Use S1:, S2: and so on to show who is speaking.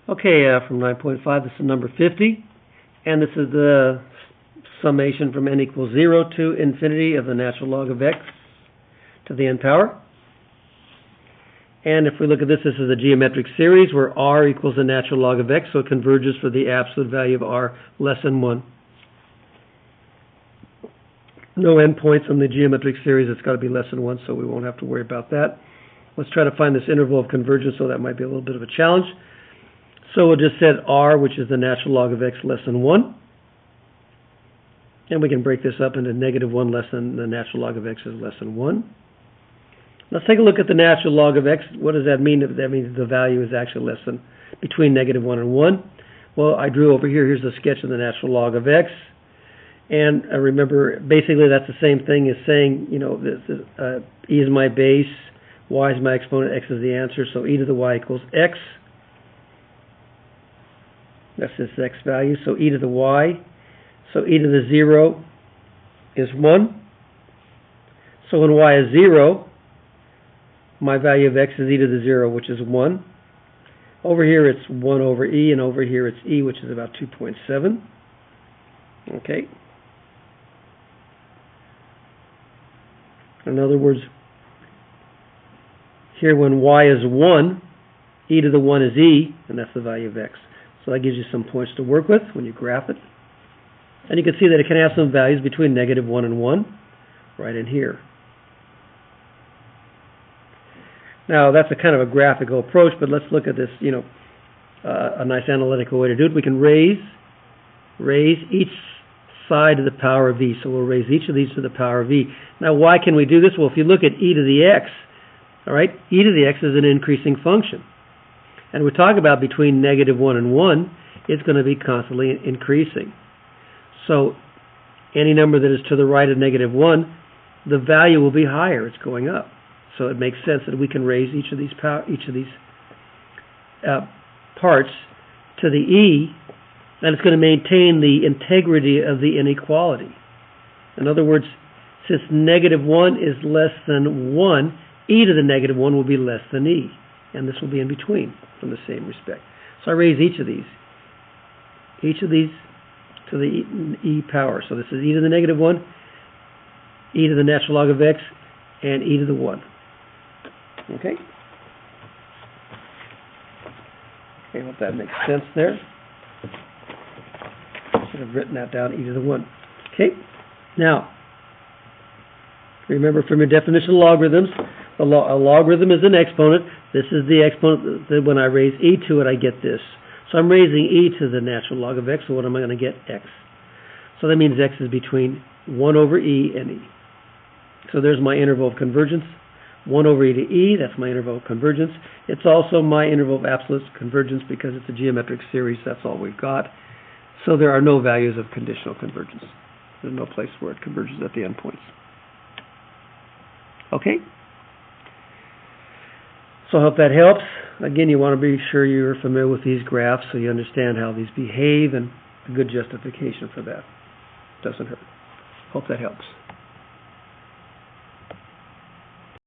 S1: Okay, from 9.5, this is number 50, and this is the summation from n equals 0 to infinity of the natural log of x to the n power. And if we look at this, this is a geometric series where r equals the natural log of x, so it converges for the absolute value of r less than 1. No endpoints on the geometric series, it's got to be less than 1, so we won't have to worry about that. Let's try to find this interval of convergence, so that might be a little bit of a challenge. So we'll just set r, which is the natural log of x, less than 1. And we can break this up into -1 less than the natural log of x is less than 1. Let's take a look at the natural log of x. What does that mean? That means the value is actually less than between -1 and 1. Well, I drew over here. Here's a sketch of the natural log of x. And remember, basically that's the same thing as saying, you know, this is, e is my base, y is my exponent, x is the answer. So e to the y equals x. That's this x value. So e to the y. So e to the 0 is 1. So when y is 0, my value of x is e to the 0, which is 1. Over here it's 1 over e, and over here it's e, which is about 2.7. Okay. In other words, here when y is 1, e to the 1 is e, and that's the value of x. So that gives you some points to work with when you graph it. And you can see that it can have some values between -1 and 1, right in here. Now, that's a kind of a graphical approach, but let's look at this, you know, a nice analytical way to do it. We can raise each side to the power of e. So we'll raise each of these to the power of e. Now, why can we do this? Well, if you look at e to the x, all right, e to the x is an increasing function. And we talk about between -1 and 1, it's going to be constantly increasing. So any number that is to the right of -1, the value will be higher. It's going up. So it makes sense that we can raise each of these parts to the e, and it's going to maintain the integrity of the inequality. In other words, since -1 is less than 1, e to the -1 will be less than e, and this will be in between from the same respect. So I raise each of these to the e power. So this is e to the -1, e to the natural log of x, and e to the 1. Okay? I hope that makes sense there. Should have written that down, e to the 1. Okay? Now, remember from your definition of logarithms, a logarithm is an exponent. This is the exponent that when I raise e to it, I get this. So I'm raising e to the natural log of x, so what am I going to get? X. So that means x is between 1 over e and e. So there's my interval of convergence. 1 over e to e, that's my interval of convergence. It's also my interval of absolute convergence because it's a geometric series, that's all we've got. So there are no values of conditional convergence. There's no place where it converges at the endpoints. Okay? So I hope that helps. Again, you want to be sure you're familiar with these graphs so you understand how these behave, and a good justification for that doesn't hurt. Hope that helps.